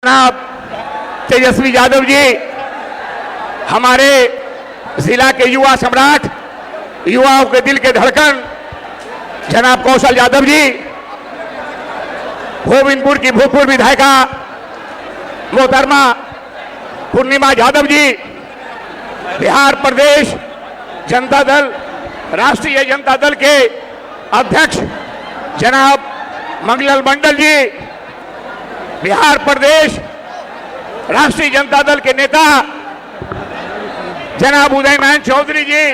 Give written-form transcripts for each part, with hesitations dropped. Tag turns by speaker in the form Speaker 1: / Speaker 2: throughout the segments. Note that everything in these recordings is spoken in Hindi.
Speaker 1: जनाब तेजस्वी यादव जी, हमारे जिला के युवा सम्राट, युवाओं के दिल के धड़कन जनाब कौशल यादव जी, गोविंदपुर की भूतपूर्व विधायिका मोहतरमा पूर्णिमा यादव जी, बिहार प्रदेश जनता दल, राष्ट्रीय जनता दल के अध्यक्ष जनाब मंगलम मंडल जी, बिहार प्रदेश राष्ट्रीय जनता दल के नेता जनाब उदयनारायण चौधरी जी,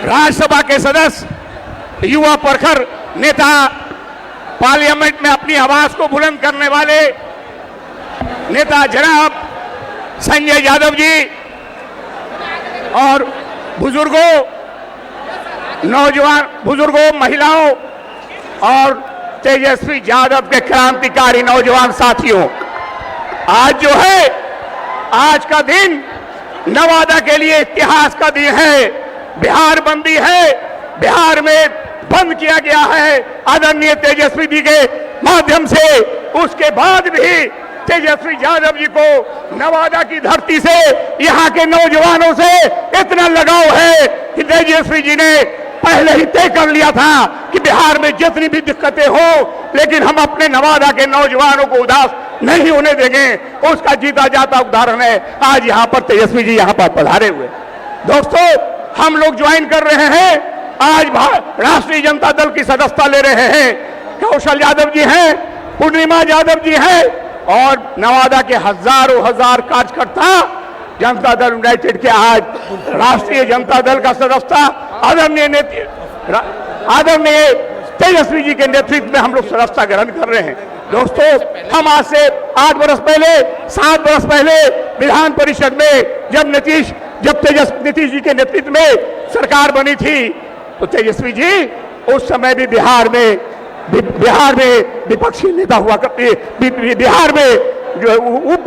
Speaker 1: राज्यसभा के सदस्य, युवा प्रखर नेता, पार्लियामेंट में अपनी आवाज को बुलंद करने वाले नेता जनाब संजय यादव जी, और बुजुर्गों, नौजवान बुजुर्गों, महिलाओं और तेजस्वी यादव के क्रांतिकारी नौजवान साथियों, आज जो है, आज का दिन नवादा के लिए इतिहास का दिन है। बिहार बंदी है, बिहार में बंद किया गया है आदरणीय तेजस्वी जी के माध्यम से। उसके बाद भी तेजस्वी यादव जी को नवादा की धरती से, यहाँ के नौजवानों से इतना लगाव है कि तेजस्वी जी ने पहले ही तय कर लिया था कि बिहार में जितनी भी दिक्कतें हो, लेकिन हम अपने नवादा के नौजवानों को उदास नहीं होने देंगे। उसका जीता जाता उदाहरण है आज यहाँ पर तेजस्वी जी यहाँ पर पधारे हुए। दोस्तों, हम लोग ज्वाइन कर रहे हैं, आज राष्ट्रीय जनता दल की सदस्यता ले रहे हैं। कौशल यादव जी हैं, पूर्णिमा यादव जी हैं, और नवादा के हजारों हजार कार्यकर्ता जनता दल यूनाइटेड के आज राष्ट्रीय जनता दल का सदस्यता आदरणीय तेजस्वी जी के नेतृत्व में हम लोग सदस्यता ग्रहण कर रहे हैं। दोस्तों, हम आज से 8 वर्ष पहले, 7 वर्ष पहले विधान परिषद में जब नीतीश जी के नेतृत्व में सरकार बनी थी, तो तेजस्वी जी उस समय भी बिहार में विपक्षी नेता हुआ करते, बिहार में जो उप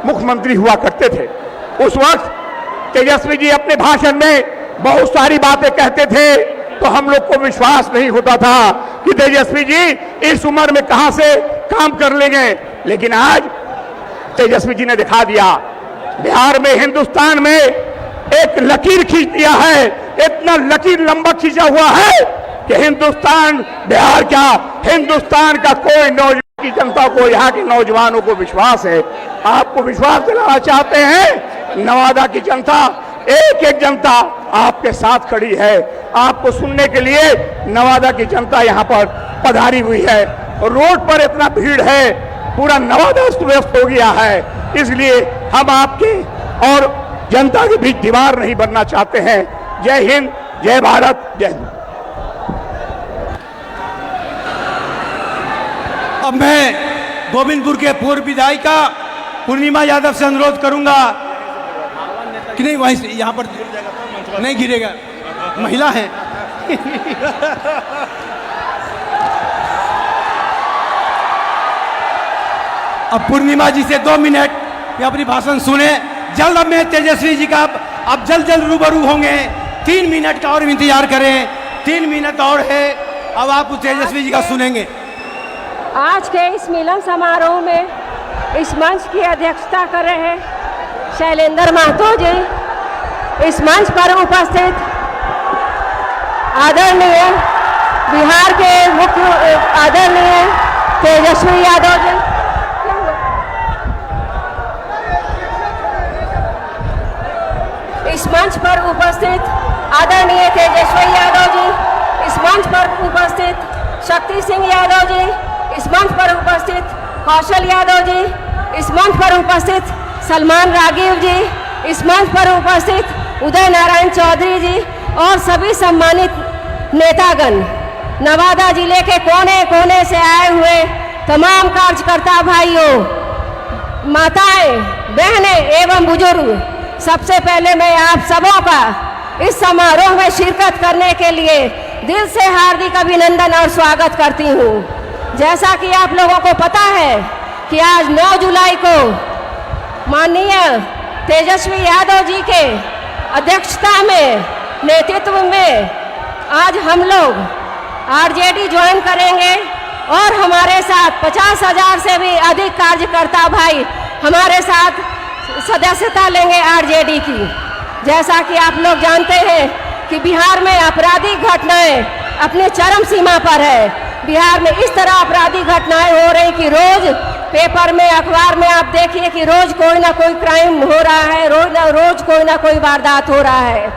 Speaker 1: मुख्यमंत्री हुआ करते थे। उस वक्त तेजस्वी जी अपने भाषण में बहुत सारी बातें कहते थे, तो हम लोग को विश्वास नहीं होता था कि तेजस्वी जी इस उम्र में कहां से काम कर लेंगे। लेकिन आज तेजस्वी जी ने दिखा दिया, बिहार में, हिंदुस्तान में एक लकीर खींच दिया है। इतना लकीर लंबा खींचा हुआ है कि बिहार क्या, हिंदुस्तान का कोई नौजवान की जनता को, यहाँ के नौजवानों को विश्वास है। आपको विश्वास दिलाना चाहते हैं, नवादा की जनता, एक एक जनता आपके साथ खड़ी है। आपको सुनने के लिए नवादा की जनता यहाँ पर पधारी हुई है। रोड पर इतना भीड़ है, पूरा नवादा अस्त-व्यस्त हो गया है। इसलिए हम आपके और जनता के बीच दीवार नहीं बनना चाहते हैं। जय हिंद, जय भारत, जय हिंद।
Speaker 2: अब मैं गोविंदपुर के पूर्व विधायिका पूर्णिमा यादव से अनुरोध करूंगा कि नहीं, वहीं से यहाँ पर नहीं गिरेगा, महिला है। अब पूर्णिमा जी से 2 मिनट ये अपनी भाषण सुने। जल्द अब मैं तेजस्वी जी का अब जल्द रूबरू होंगे। 3 मिनट का और इंतजार करें, 3 मिनट और है, अब आप तेजस्वी जी का सुनेंगे।
Speaker 3: आज के इस मिलन समारोह में इस मंच की अध्यक्षता कर रहे हैं शैलेंद्र महतो जी। इस मंच पर उपस्थित आदरणीय बिहार के मुख्य आदरणीय तेजस्वी यादव जी, इस मंच पर उपस्थित आदरणीय तेजस्वी यादव जी, इस मंच पर उपस्थित शक्ति सिंह यादव जी, इस मंच पर उपस्थित कौशल यादव जी, इस मंच पर उपस्थित सलमान राघव जी, इस मंच पर उपस्थित उदय नारायण चौधरी जी और सभी सम्मानित नेतागण, नवादा जिले के कोने कोने से आए हुए तमाम कार्यकर्ता भाइयों, माताएं, बहनें एवं बुजुर्ग, सबसे पहले मैं आप सबों का इस समारोह में शिरकत करने के लिए दिल से हार्दिक अभिनंदन और स्वागत करती हूँ। जैसा कि आप लोगों को पता है कि आज 9 जुलाई को माननीय तेजस्वी यादव जी के अध्यक्षता में, नेतृत्व में आज हम लोग आरजेडी ज्वाइन करेंगे और हमारे साथ 50,000 से भी अधिक कार्यकर्ता भाई हमारे साथ सदस्यता लेंगे आरजेडी की। जैसा कि आप लोग जानते हैं कि बिहार में आपराधिक घटनाएं अपने चरम सीमा पर है। बिहार में इस तरह आपराधिक घटनाएं हो रही कि रोज पेपर में, अखबार में आप देखिए कि रोज कोई ना कोई क्राइम हो रहा है, रोज कोई ना कोई वारदात हो रहा है।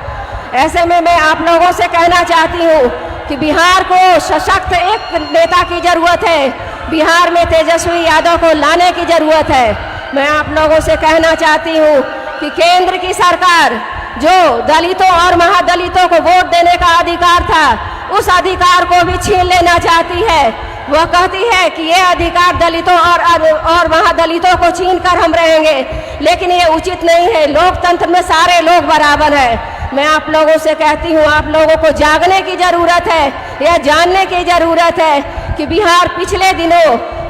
Speaker 3: ऐसे में मैं आप लोगों से कहना चाहती हूँ कि बिहार को सशक्त एक नेता की जरूरत है। बिहार में तेजस्वी यादव को लाने की जरूरत है। मैं आप लोगों से कहना चाहती हूँ कि केंद्र की सरकार जो दलितों और महादलितों को वोट देने का अधिकार था, उस अधिकार को भी छीन लेना चाहती है। वह कहती है कि ये अधिकार दलितों और महादलितों को छीन कर हम रहेंगे, लेकिन ये उचित नहीं है। लोकतंत्र में सारे लोग बराबर हैं। मैं आप लोगों से कहती हूँ, आप लोगों को जागने की जरूरत है, यह जानने की जरूरत है कि बिहार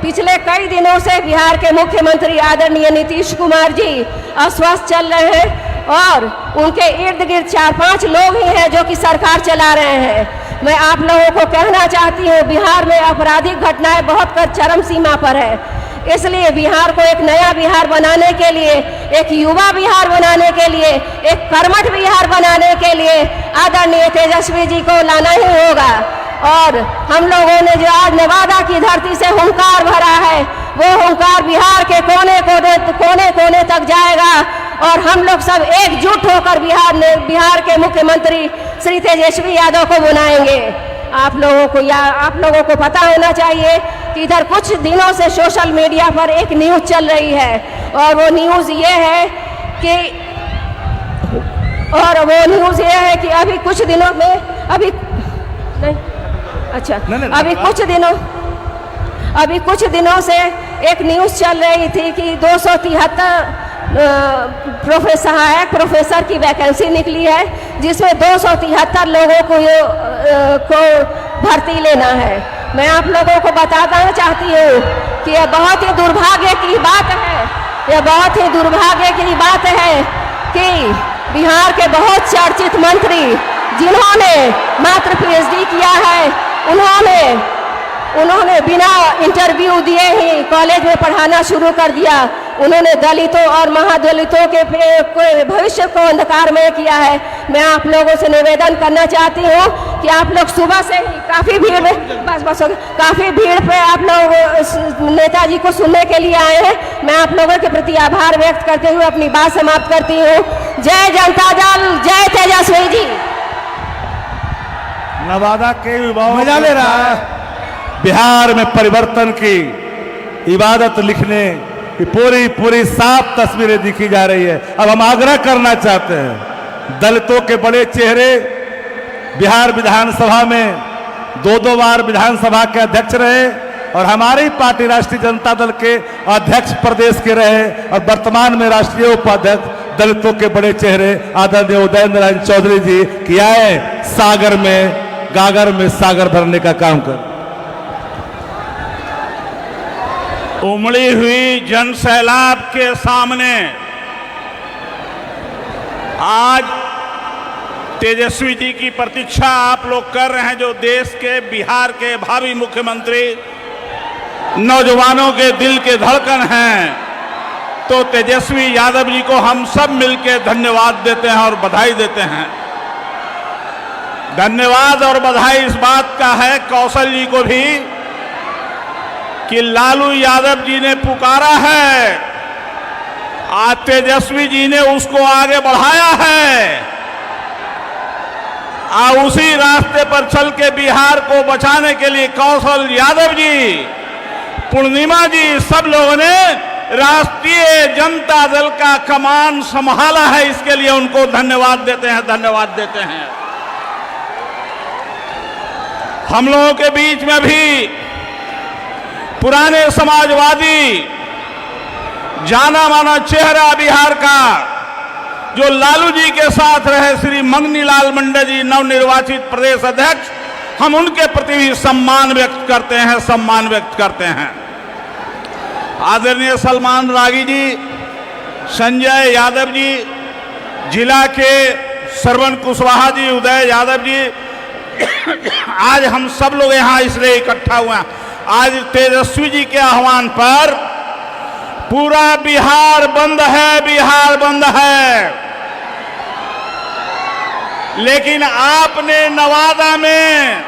Speaker 3: पिछले कई दिनों से बिहार के मुख्यमंत्री आदरणीय नीतीश कुमार जी अस्वस्थ चल रहे हैं और उनके इर्द गिर्द 4-5 लोग ही हैं जो कि सरकार चला रहे हैं। मैं आप लोगों को कहना चाहती हूँ, बिहार में आपराधिक घटनाएं बहुत कर चरम सीमा पर है। इसलिए बिहार को एक नया बिहार बनाने के लिए, एक युवा बिहार बनाने के लिए, एक कर्मठ बिहार बनाने के लिए आदरणीय तेजस्वी जी को लाना ही होगा। और हम लोगों ने जो आज नवादा की धरती से हुंकार भरा है, वो हुंकार बिहार के कोने कोने तक जाएगा और हम लोग सब एकजुट होकर बिहार के मुख्यमंत्री श्री तेजस्वी यादव को बनाएंगे। आप लोगों को पता होना चाहिए कि इधर कुछ दिनों से सोशल मीडिया पर एक न्यूज़ चल रही है और वो न्यूज़ ये है कि अभी कुछ दिनों में अभी कुछ दिनों से एक न्यूज़ चल रही थी कि 273 सहायक प्रोफेसर की वैकेंसी निकली है, जिसमें 273 लोगों को भर्ती लेना है। मैं आप लोगों को बताना चाहती हूँ कि यह बहुत ही दुर्भाग्य की बात है कि बिहार के बहुत चर्चित मंत्री जिन्होंने मात्र PhD किया है, उन्होंने बिना इंटरव्यू दिए ही कॉलेज में पढ़ाना शुरू कर दिया। उन्होंने दलितों और महादलितों के भविष्य को अंधकारमय किया है। मैं आप लोगों से निवेदन करना चाहती हूँ कि आप लोग सुबह से ही काफ़ी भीड़ पे आप लोग नेताजी को सुनने के लिए आए हैं। मैं आप लोगों के प्रति आभार व्यक्त करते हुए अपनी बात समाप्त करती हूँ। जय जनता दल, जय तेजस्वी जी।
Speaker 4: नवादा के युवाओं
Speaker 2: मजा ले रहा है।
Speaker 4: बिहार में परिवर्तन की इबादत लिखने की पूरी साफ तस्वीरें दिखी जा रही है। अब हम आग्रह करना चाहते हैं, दलितों के बड़े चेहरे बिहार विधानसभा में 2 बार विधानसभा के अध्यक्ष रहे और हमारी पार्टी राष्ट्रीय जनता दल के अध्यक्ष प्रदेश के रहे और वर्तमान में राष्ट्रीय उपाध्यक्ष दलितों के बड़े चेहरे आदरणीय उदयेंद्र नारायण चौधरी जी की आए गागर में सागर भरने का काम कर।
Speaker 1: उमड़ी हुई जन सैलाब के सामने आज तेजस्वी जी की प्रतीक्षा आप लोग कर रहे हैं, जो देश के बिहार के भावी मुख्यमंत्री नौजवानों के दिल के धड़कन हैं। तो तेजस्वी यादव जी को हम सब मिलकर धन्यवाद देते हैं और बधाई देते हैं। धन्यवाद और बधाई इस बात का है कौशल जी को भी कि लालू यादव जी ने पुकारा है, आज तेजस्वी जी ने उसको आगे बढ़ाया है और उसी रास्ते पर चल के बिहार को बचाने के लिए कौशल यादव जी, पूर्णिमा जी, सब लोगों ने राष्ट्रीय जनता दल का कमान संभाला है। इसके लिए उनको धन्यवाद देते हैं। हम लोगों के बीच में भी पुराने समाजवादी जाना माना चेहरा बिहार का जो लालू जी के साथ रहे, श्री मंगनी लाल मंडे जी, नवनिर्वाचित प्रदेश अध्यक्ष, हम उनके प्रति भी सम्मान व्यक्त करते हैं। आदरणीय सलमान रागी जी, संजय यादव जी, जिला के श्रवण कुशवाहा जी, उदय यादव जी, आज हम सब लोग यहाँ इसलिए इकट्ठा हुए हैं।
Speaker 4: आज तेजस्वी जी के आह्वान पर पूरा बिहार बंद है, बिहार बंद है। लेकिन आपने नवादा में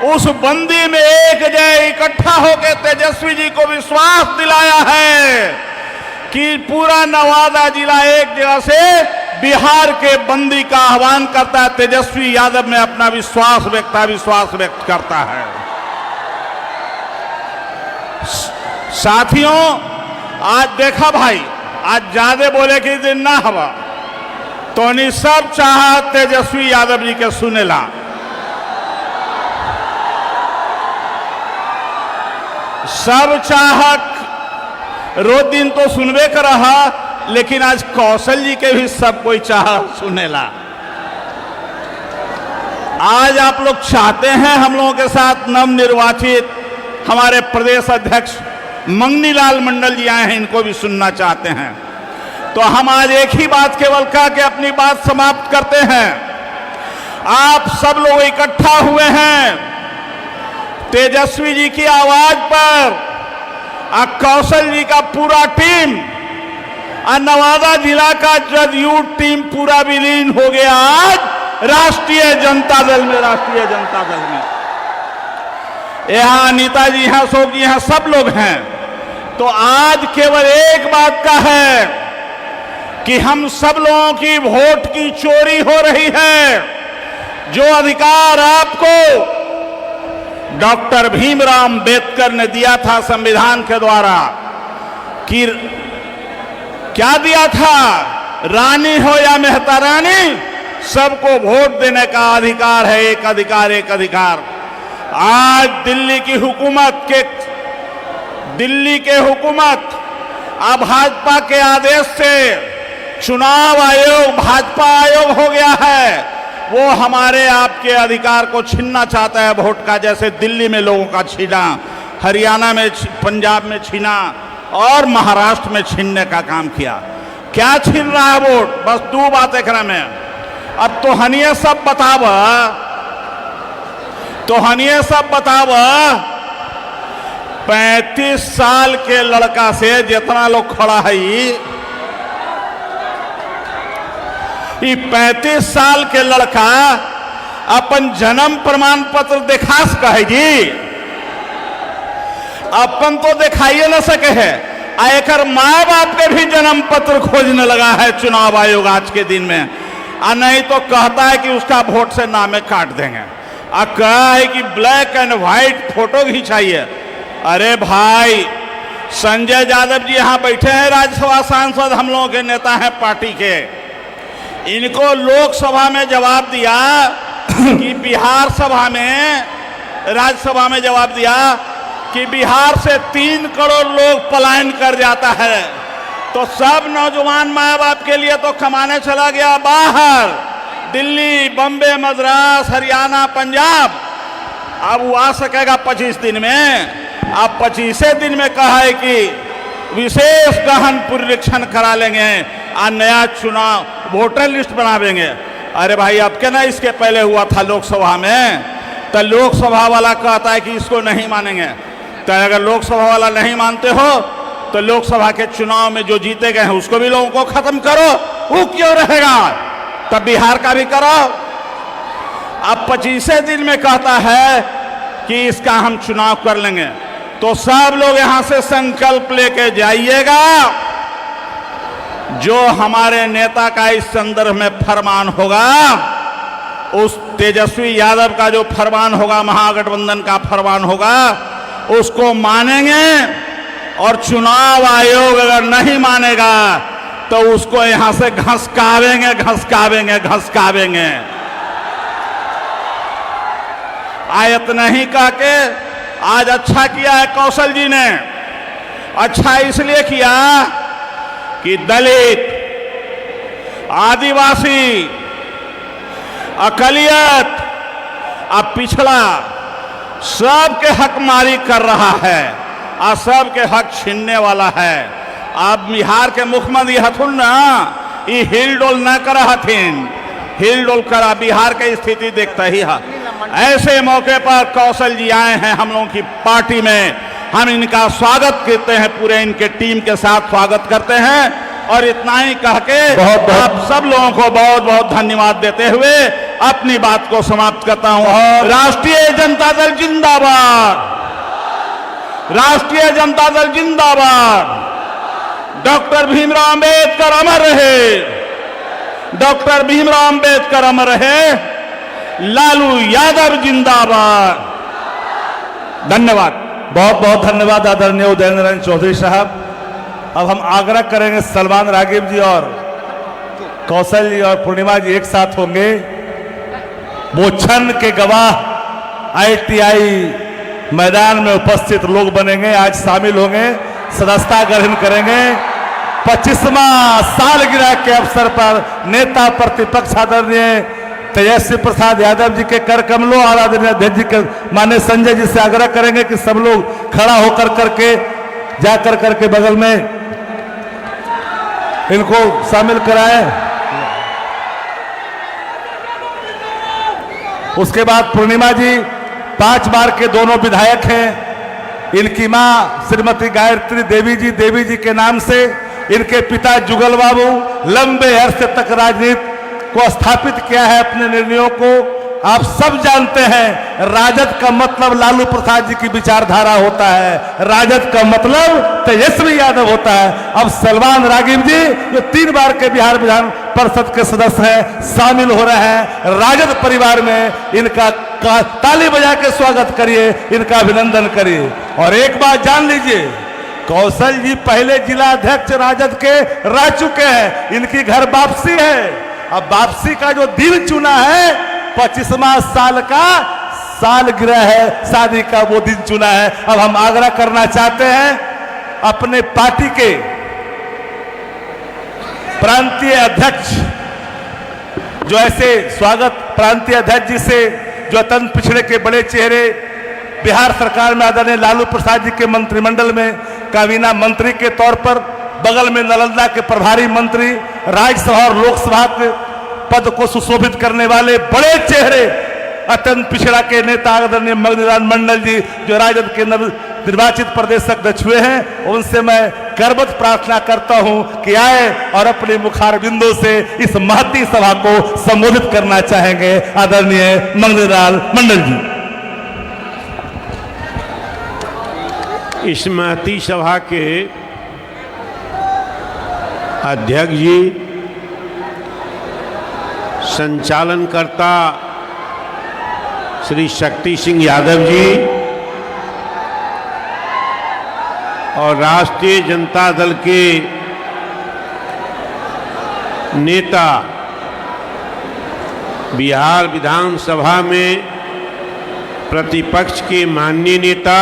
Speaker 4: उस बंदी में एक जगह इकट्ठा होकर तेजस्वी जी को विश्वास दिलाया है कि पूरा नवादा जिला एक जगह से बिहार के बंदी का आह्वान करता है। तेजस्वी यादव में अपना विश्वास व्यक्त करता है। साथियों, आज देखा भाई, आज ज्यादा बोले कि दिन ना हवा तो नहीं, सब चाह तेजस्वी यादव जी के सुनेला। सब चाहक रोज दिन तो सुनबे कर रहा, लेकिन आज कौशल जी के भी सब कोई चाह सुनेला। आज आप लोग चाहते हैं हम लोगों के साथ नवनिर्वाचित हमारे प्रदेश अध्यक्ष मंगनी लाल मंडल जी आए हैं, इनको भी सुनना चाहते हैं। तो हम आज एक ही बात केवल कह के अपनी बात समाप्त करते हैं। आप सब लोग इकट्ठा हुए हैं तेजस्वी जी की आवाज पर। कौशल जी का पूरा टीम और नवादा जिला का जदयू टीम पूरा विलीन हो गया आज राष्ट्रीय जनता दल में। राष्ट्रीय जनता दल में यहाँ अनीता जी हैं, अशोक जी हैं, सब लोग हैं। तो आज केवल एक बात का है कि हम सब लोगों की वोट की चोरी हो रही है। जो अधिकार आपको डॉक्टर भीमराव अंबेडकर ने दिया था संविधान के द्वारा, कि क्या दिया था, रानी हो या मेहता रानी, सबको वोट देने का अधिकार है। एक अधिकार, एक अधिकार। आज दिल्ली की हुकूमत अब भाजपा के आदेश से चुनाव आयोग भाजपा आयोग हो गया है। वो हमारे आपके अधिकार को छीनना चाहता है वोट का, जैसे दिल्ली में लोगों का छीना, हरियाणा में, पंजाब में छीना और महाराष्ट्र में छीनने का काम किया। क्या छीन रहा है वोट? बस दो बातें कर में। अब तो हनिए सब बताव, 35 साल के लड़का से जितना लोग खड़ा है, ये 35 साल के लड़का अपन जन्म प्रमाण पत्र दिखा सके जी? अपन तो दिखाइए न सके है। आयकर माँ बाप के भी जन्म पत्र खोजने लगा है चुनाव आयोग आज के दिन में। नहीं तो कहता है कि उसका वोट से नामे काट देंगे। कहा है कि ब्लैक एंड व्हाइट फोटो खिंचाइए। अरे भाई, संजय यादव जी यहाँ बैठे हैं, राज्यसभा सांसद, हम लोगों के नेता हैं पार्टी के। इनको लोकसभा में जवाब दिया कि बिहार सभा में, राज्यसभा में जवाब दिया कि बिहार से 3 करोड़ लोग पलायन कर जाता है। तो सब नौजवान माँ बाप के लिए तो कमाने चला गया बाहर, दिल्ली, बम्बे, मद्रास, हरियाणा, पंजाब। अब वो आ सकेगा 25 दिन में। अब 25 दिन में कहा है कि विशेष गहन पुनरीक्षण करा लेंगे और नया चुनाव वोटर लिस्ट बना देंगे। अरे भाई, अब क्या ना, इसके पहले हुआ था लोकसभा में, तो लोकसभा वाला कहता है कि इसको नहीं मानेंगे। तो अगर लोकसभा वाला नहीं मानते हो तो लोकसभा के चुनाव में जो जीते गए हैं उसको भी लोगों को खत्म करो। वो क्यों रहेगा? तब बिहार का भी करो। अब 25 दिन में कहता है कि इसका हम चुनाव कर लेंगे। तो सब लोग यहां से संकल्प लेके जाइएगा, जो हमारे नेता का इस संदर्भ में फरमान होगा, उस तेजस्वी यादव का जो फरमान होगा, महागठबंधन का फरमान होगा, उसको मानेंगे। और चुनाव आयोग अगर नहीं मानेगा तो उसको यहां से घसकावेंगे। आयत नहीं कह के आज अच्छा किया है कौशल जी ने। अच्छा इसलिए किया कि दलित, आदिवासी, अकलियत, अब पिछड़ा, सबके हक मारी कर रहा है और सबके हक छीनने वाला है। अब बिहार के मुख्यमंत्री हथुन ना, ये हिल डोल न करा हथिन, हिल डोल करा। बिहार की स्थिति देखता ही है। ऐसे मौके पर कौशल जी आए हैं हम लोगों की पार्टी में, हम इनका स्वागत करते हैं, पूरे इनके टीम के साथ स्वागत करते हैं। और इतना ही कह के आप सब लोगों को बहुत बहुत धन्यवाद देते हुए अपनी बात को समाप्त करता हूं। राष्ट्रीय जनता दल जिंदाबाद, राष्ट्रीय जनता दल जिंदाबाद, डॉक्टर भीमराव अंबेडकर अमर रहे, डॉक्टर भीमराव अंबेडकर अमर रहे, लालू यादव जिंदाबाद। धन्यवाद,
Speaker 5: बहुत बहुत धन्यवाद आदरणीय उदयन नारायण चौधरी साहब। अब हम आग्रह करेंगे सलमान रागिब जी और कौशल जी और पूर्णिमा जी एक साथ होंगे। वो क्षण के गवाह ITI मैदान में उपस्थित लोग बनेंगे, आज शामिल होंगे, सदस्यता ग्रहण करेंगे। 25वां सालगिरह के अवसर पर नेता प्रतिपक्ष आदरणीय तेजस्वी प्रसाद यादव जी के कर कमलों और आदरणीय अध्यक्ष जी के माननीय संजय जी से आग्रह करेंगे कि सब लोग खड़ा होकर करके जाकर करके बगल में इनको शामिल कराएं। उसके बाद पूर्णिमा जी 5 बार के दोनों विधायक हैं। इनकी मां श्रीमती गायत्री देवी जी के नाम से इनके पिता जुगल बाबू लंबे अरसे तक राजनीति को स्थापित किया है अपने निर्णयों को। आप सब जानते हैं राजद का मतलब लालू प्रसाद जी की विचारधारा होता है, राजद का मतलब तेजस्वी यादव होता है। अब सलमान रागिब जी जो 3 बार के बिहार विधान परिषद के सदस्य हैं शामिल हो रहे हैं राजद परिवार में। इनका ताली बजा के स्वागत करिए, इनका अभिनंदन करिए। और एक बात जान लीजिए, कौशल जी पहले जिला अध्यक्ष राजद के रह चुके हैं, इनकी घर वापसी है। अब वापसी का जो दिन चुना है 25वां साल का सालगिरह है, शादी का वो दिन चुना है। अब हम आग्रह करना चाहते हैं अपने पार्टी के प्रांतीय अध्यक्ष, जो ऐसे स्वागत प्रांतीय अध्यक्ष जी से जो अत्यंत पिछड़े के बड़े चेहरे बिहार सरकार में आदरणीय लालू प्रसाद जी के मंत्रिमंडल में काबीना मंत्री के तौर पर, बगल में नालंदा के प्रभारी मंत्री, राज्यसभा और लोकसभा के पद को सुशोभित करने वाले बड़े चेहरे, अत्यंत पिछड़ा के नेता आदरणीय मगनीलाल मंडल जी जो राजद के निर्वाचित प्रदेश अध्यक्ष हुए हैं, उनसे मैं करबद्ध प्रार्थना करता हूं कि आए और अपने मुखारबिंदों से इस महती सभा को संबोधित करना चाहेंगे आदरणीय मगनीलाल मंडल जी।
Speaker 6: इस महती सभा के अध्यक्ष जी, संचालनकर्ता श्री शक्ति सिंह यादव जी और राष्ट्रीय जनता दल के नेता, बिहार विधानसभा में प्रतिपक्ष के माननीय नेता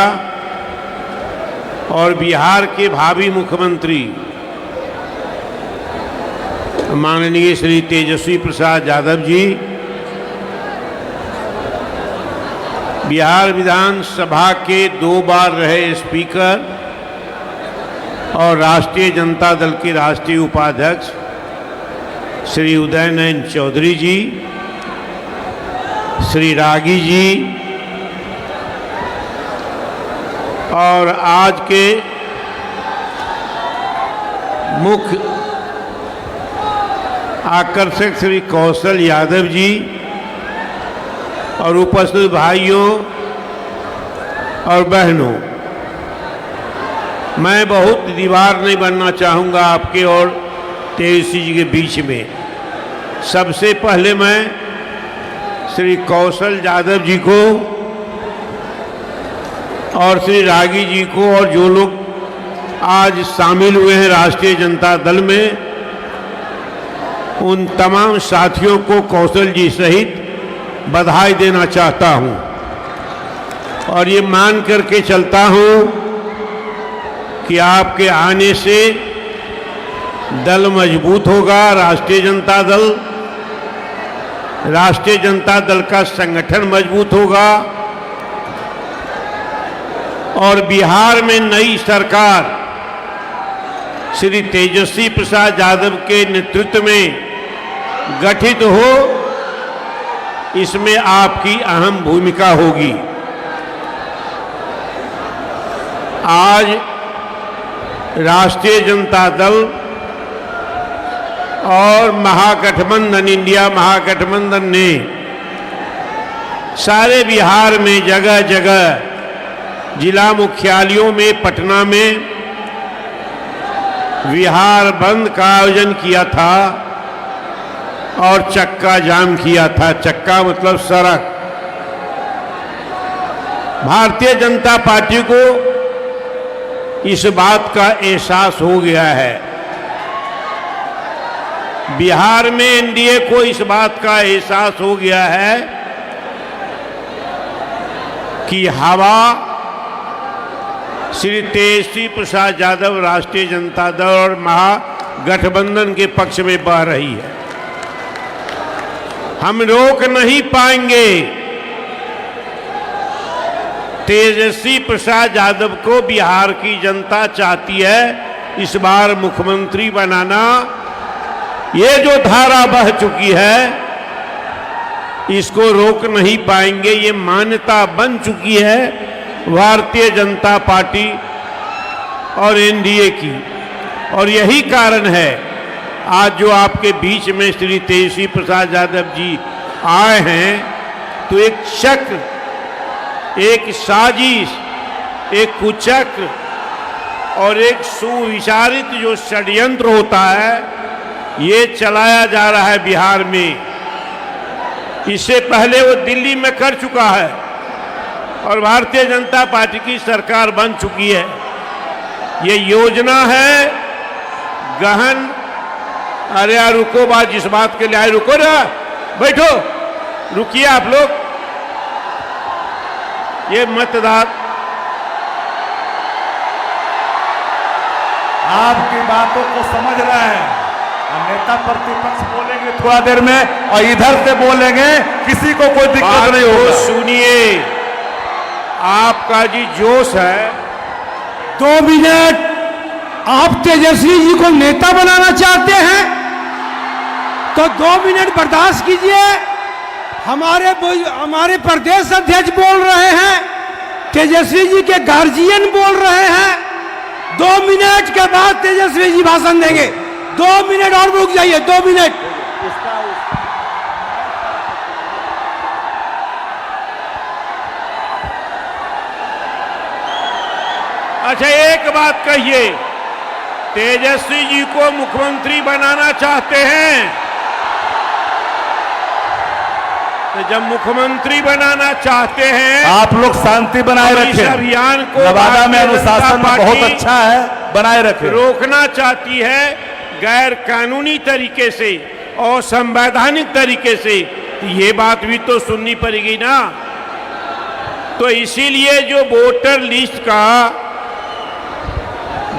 Speaker 6: और बिहार के भावी मुख्यमंत्री माननीय श्री तेजस्वी प्रसाद यादव जी, बिहार विधानसभा के 2 बार रहे स्पीकर और राष्ट्रीय जनता दल के राष्ट्रीय उपाध्यक्ष श्री उदय नारायण चौधरी जी, श्री रागी जी और आज के मुख्य आकर्षक श्री कौशल यादव जी और उपस्थित भाइयों और बहनों, मैं बहुत दीवार नहीं बनना चाहूँगा आपके और तेजस्वी जी के बीच में। सबसे पहले मैं श्री कौशल यादव जी को और श्री रागी जी को और जो लोग आज शामिल हुए हैं राष्ट्रीय जनता दल में, उन तमाम साथियों को कौशल जी सहित बधाई देना चाहता हूं और ये मान करके चलता हूं कि आपके आने से दल मजबूत होगा। राष्ट्रीय जनता दल का संगठन मजबूत होगा और बिहार में नई सरकार श्री तेजस्वी प्रसाद यादव के नेतृत्व में गठित हो इसमें आपकी अहम भूमिका होगी। आज राष्ट्रीय जनता दल और महागठबंधन, इंडिया महागठबंधन ने सारे बिहार में जगह जगह जिला मुख्यालयों में, पटना में बिहार बंद का आयोजन किया था और चक्का जाम किया था। चक्का मतलब सड़क। भारतीय जनता पार्टी को इस बात का एहसास हो गया है, बिहार में एनडीए को इस बात का एहसास हो गया है कि हवा श्री तेजस्वी प्रसाद यादव, राष्ट्रीय जनता दल और महागठबंधन के पक्ष में बह रही है। हम रोक नहीं पाएंगे। तेजस्वी प्रसाद यादव को बिहार की जनता चाहती है इस बार मुख्यमंत्री बनाना। ये जो धारा बह चुकी है इसको रोक नहीं पाएंगे। ये मान्यता बन चुकी है भारतीय जनता पार्टी और एनडीए की, और यही कारण है आज जो आपके बीच में श्री तेजस्वी प्रसाद यादव जी आए हैं, तो एक चक्र, एक साजिश, एक कुचक्र और एक सुविचारित जो षड्यंत्र होता है ये चलाया जा रहा है बिहार में। इससे पहले वो दिल्ली में कर चुका है और भारतीय जनता पार्टी की सरकार बन चुकी है। ये योजना है गहन। अरे यार रुको, बात जिस बात के लिए आए रुको ना, बैठो, रुकिए आप लोग। ये मतदान,
Speaker 4: आपकी बातों को समझ रहे हैं। नेता प्रतिपक्ष बोलेंगे थोड़ा देर में और इधर से बोलेंगे, किसी को कोई दिक्कत नहीं होगा।
Speaker 6: सुनिए, आपका जी जोश है।
Speaker 2: 2 मिनट। आप तेजस्वी जी को नेता बनाना चाहते हैं तो 2 मिनट बर्दाश्त कीजिए। हमारे प्रदेश अध्यक्ष बोल रहे हैं, तेजस्वी जी के गार्जियन बोल रहे हैं। 2 मिनट के बाद तेजस्वी जी भाषण देंगे। 2 मिनट और रुक जाइए, 2 मिनट।
Speaker 6: अच्छा एक बात कहिए, तेजस्वी जी को मुख्यमंत्री बनाना चाहते हैं तो जब मुख्यमंत्री बनाना चाहते हैं
Speaker 4: आप लोग शांति बनाए
Speaker 6: इस
Speaker 4: रखें।
Speaker 6: अभियान को
Speaker 4: नवादा में
Speaker 6: भारतीय
Speaker 4: अनुशासन
Speaker 6: जनता
Speaker 4: बहुत
Speaker 6: पार्टी
Speaker 4: अच्छा है, बनाए रखें।
Speaker 6: रोकना चाहती है गैर कानूनी तरीके से और संवैधानिक तरीके से, ये बात भी तो सुननी पड़ेगी ना। तो इसीलिए जो वोटर लिस्ट का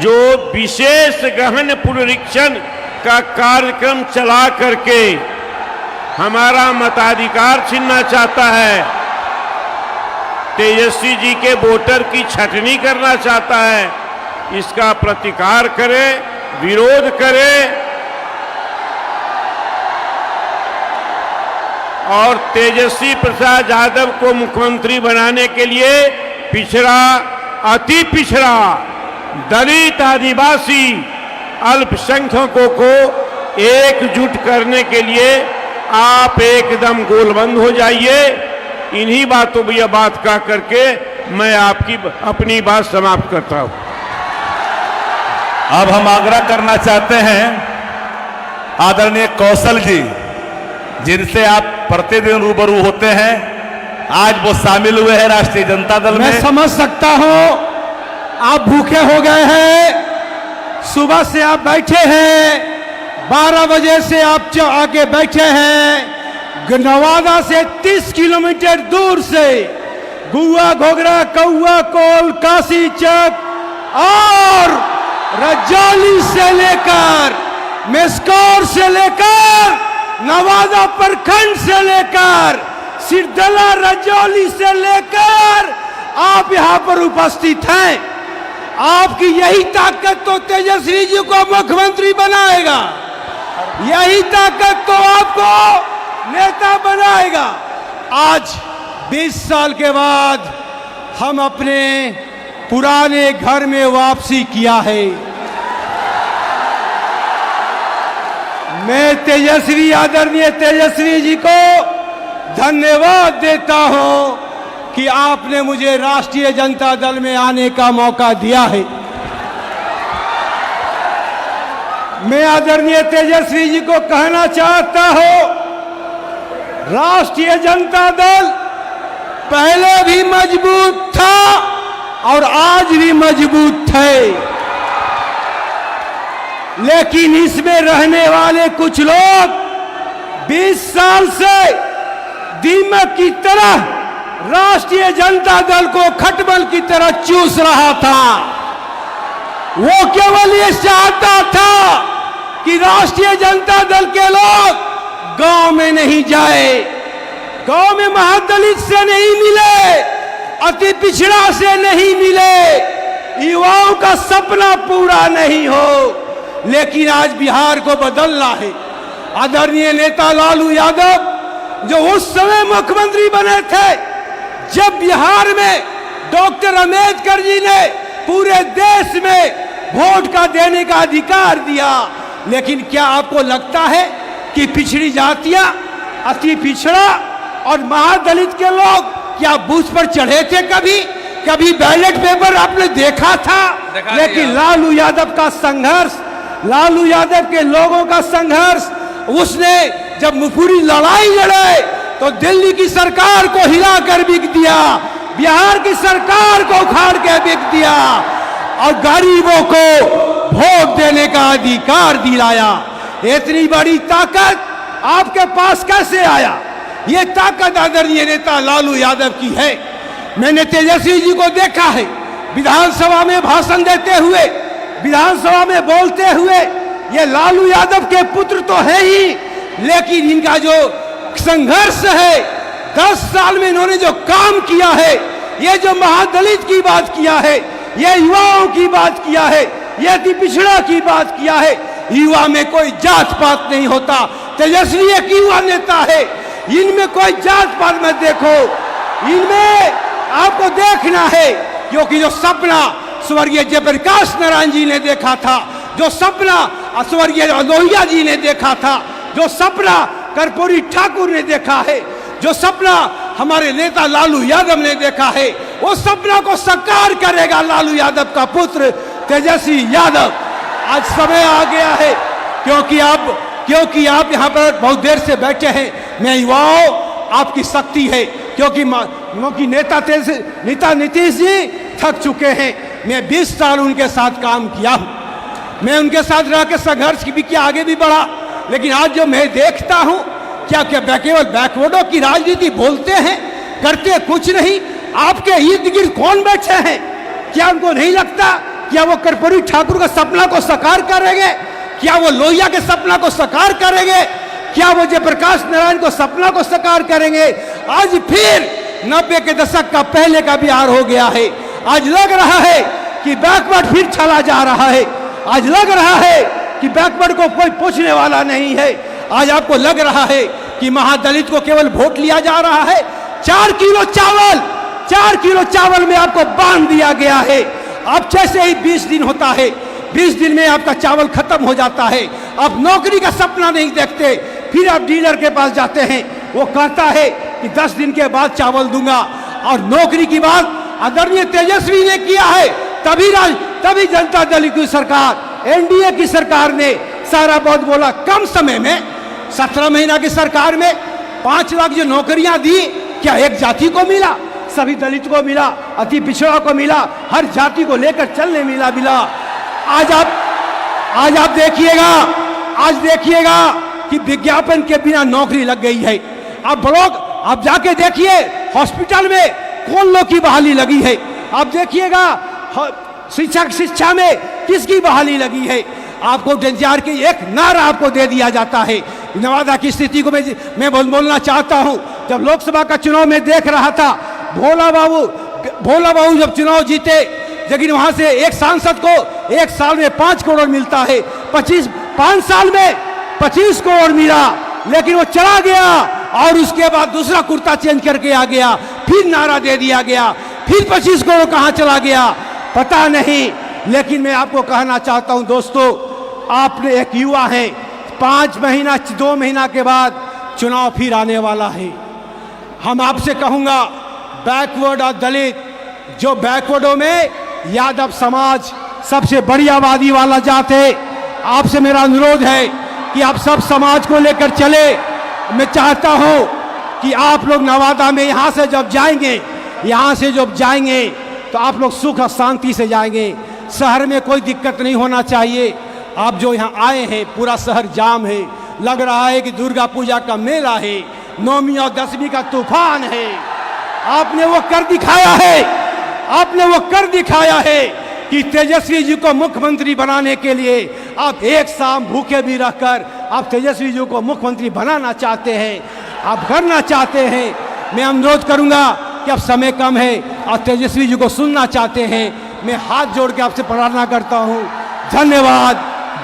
Speaker 6: जो विशेष गहन पुनरीक्षण का कार्यक्रम चला करके हमारा मताधिकार छीनना चाहता है, तेजस्वी जी के वोटर की छटनी करना चाहता है, इसका प्रतिकार करे, विरोध करे और तेजस्वी प्रसाद यादव को मुख्यमंत्री बनाने के लिए पिछड़ा, अति पिछड़ा, दलित, आदिवासी, अल्पसंख्यकों को एकजुट करने के लिए आप एकदम गोलबंद हो जाइए। इन्हीं बातों पर यह बात कह करके मैं आपकी अपनी बात समाप्त करता हूं।
Speaker 4: अब हम आग्रह करना चाहते हैं आदरणीय कौशल जी, जिनसे आप प्रतिदिन रूबरू होते हैं, आज वो शामिल हुए हैं राष्ट्रीय जनता दल में।
Speaker 2: मैं समझ सकता हूं आप भूखे हो गए हैं, सुबह से आप बैठे हैं, 12 बजे से आप आके बैठे हैं। नवादा से 30 किलोमीटर दूर से गुआ, घोगरा, कौआ, कोल, काशी चक और रजौली से लेकर, मेस्कौर से लेकर, नवादा प्रखंड से लेकर, सिरदला, रजौली से लेकर आप यहां पर उपस्थित हैं। आपकी यही ताकत तो तेजस्वी जी को मुख्यमंत्री बनाएगा, यही ताकत तो आपको नेता बनाएगा। आज 20 साल के बाद हम अपने पुराने घर में वापसी किया है। मैं तेजस्वी, आदरणीय तेजस्वी जी को धन्यवाद देता हूं कि आपने मुझे राष्ट्रीय जनता दल में आने का मौका दिया है। मैं आदरणीय तेजस्वी जी को कहना चाहता हूं, राष्ट्रीय जनता दल पहले भी मजबूत था और आज भी मजबूत है, लेकिन इसमें रहने वाले कुछ लोग 20 साल से दीमक की तरह राष्ट्रीय जनता दल को खटमल की तरह चूस रहा था। वो केवल ये चाहता था कि राष्ट्रीय जनता दल के लोग गांव में नहीं जाए, गांव में महादलित से नहीं मिले, अति पिछड़ा से नहीं मिले, युवाओं का सपना पूरा नहीं हो। लेकिन आज बिहार को बदलना है। आदरणीय नेता लालू यादव जो उस समय मुख्यमंत्री बने थे, जब बिहार में डॉक्टर अंबेडकर जी ने पूरे देश में वोट का देने का अधिकार दिया, लेकिन क्या आपको लगता है कि पिछड़ी जातियां, अति पिछड़ा और महादलित के लोग क्या बूथ पर चढ़े थे? कभी बैलेट पेपर आपने देखा था? लेकिन लालू यादव का संघर्ष, लालू यादव के लोगों का संघर्ष, उसने जब पूरी लड़ाई लड़े तो दिल्ली की सरकार को हिलाकर बिक दिया, बिहार की सरकार को उखाड़ के बिक दिया और गरीबों को वोट देने का अधिकार दिलाया। इतनी बड़ी ताकत आपके पास कैसे आया? ये ताकत आदरणीय नेता लालू यादव की है। मैंने तेजस्वी जी को देखा है विधानसभा में भाषण देते हुए, विधानसभा में बोलते हुए। ये लालू यादव के पुत्र तो है ही, लेकिन इनका जो संघर्ष है, 10 साल में इन्होंने जो काम किया है, ये जो महादलित की बात किया है, ये युवाओं की बात किया है, ये अति पिछड़ा की बात किया है। युवा में कोई जात पात नहीं होता। तेजस्वी एक युवा नेता है, इनमें कोई जात पात मत देखो, इनमें आपको देखना है, क्योंकि जो सपना स्वर्गीय जयप्रकाश नारायण जी ने देखा था, जो सपना स्वर्गीय लोहिया जी ने देखा था, जो सपना कर्पूरी ठाकुर ने देखा है, जो सपना हमारे नेता लालू यादव ने देखा है, वो सपना को साकार करेगा लालू यादव का पुत्र तेजस्वी यादव। आज समय आ गया है, क्योंकि आप यहाँ पर बहुत देर से बैठे हैं। मैं युवाओं, आपकी शक्ति है, क्योंकि नेता नीतीश जी थक चुके हैं। मैं 20 साल उनके साथ काम किया हूँ, मैं उनके साथ रह के संघर्ष भी किया, आगे भी बढ़ा। लेकिन आज जो मैं देखता हूँ, क्या केवल बैकवर्डों की राजनीति बोलते हैं, करते कुछ नहीं। आपके इर्द गिर्द कौन बैठे हैं? क्या उनको नहीं लगता क्या वो कर्पूरी ठाकुर का सपना को साकार करेंगे? क्या वो लोहिया के सपना को साकार करेंगे? क्या वो जयप्रकाश नारायण को सपना को साकार करेंगे? आज फिर 90 के दशक का पहले का बिहार हो गया है। आज लग रहा है कि बैकवर्ड फिर चला जा रहा है। आज लग रहा है कि बैकवर्ड को कोई पूछने वाला नहीं है। आज आपको लग रहा है कि महादलित को केवल वोट लिया जा रहा है। 4 किलो चावल में आपको बांध दिया गया है। अब जैसे ही 20 दिन होता है, 20 दिन में आपका चावल खत्म हो जाता है। आप नौकरी का सपना नहीं देखते, फिर आप डीलर के पास जाते हैं, वो कहता है कि 10 दिन के बाद चावल दूंगा। और नौकरी की बात आदरणीय तेजस्वी ने किया है, तभी जनता दल की सरकार, एनडीए की सरकार ने सारा बहुत बोला। कम समय में 17 महीना की सरकार में 5 लाख जो नौकरियां दी, क्या एक जाति को मिला? सभी दलित को मिला, अति पिछड़ा को मिला, हर जाति को लेकर चलने मिला। आज आप देखिएगा कि विज्ञापन के बिना नौकरी लग गई है। आप जाके देखिए हॉस्पिटल में कौन लोग की बहाली लगी है। आप देखिएगा शिक्षा में किसकी बहाली लगी है। आपको इंतजार की एक नारा आपको दे दिया जाता है। नवादा की स्थिति को मैं बोलना चाहता हूं। जब लोकसभा का चुनाव में देख रहा था, भोला बाबू जब चुनाव जीते, लेकिन वहां से एक सांसद को 1 साल में 5 करोड़ मिलता है, 5 साल में 25 करोड़ मिला, लेकिन वो चला गया और उसके बाद दूसरा कुर्ता चेंज करके आ गया, फिर नारा दे दिया गया, फिर 25 करोड़ कहां चला गया पता नहीं। लेकिन मैं आपको कहना चाहता हूं दोस्तों, आपने एक युवा है, 5 महीना 2 महीना के बाद चुनाव फिर आने वाला है। हम आपसे कहूंगा, बैकवर्ड और दलित, जो बैकवर्डों में यादव समाज सबसे बड़ी आबादी वाला जात है, आपसे मेरा अनुरोध है कि आप सब समाज को लेकर चले। मैं चाहता हूं कि आप लोग नवादा में यहां से जब जाएंगे तो आप लोग सुख और शांति से जाएंगे। शहर में कोई दिक्कत नहीं होना चाहिए। आप जो यहाँ आए हैं, पूरा शहर जाम है, लग रहा है कि दुर्गा पूजा का मेला है, 9वीं और 10वीं का तूफान है। आपने वो कर दिखाया है कि तेजस्वी जी को मुख्यमंत्री बनाने के लिए आप एक शाम भूखे भी रहकर आप तेजस्वी जी को मुख्यमंत्री बनाना चाहते हैं, आप करना चाहते हैं। मैं अनुरोध करूंगा कि अब समय कम है और तेजस्वी जी को सुनना चाहते हैं। मैं हाथ जोड़ के आपसे प्रार्थना करता हूं। धन्यवाद।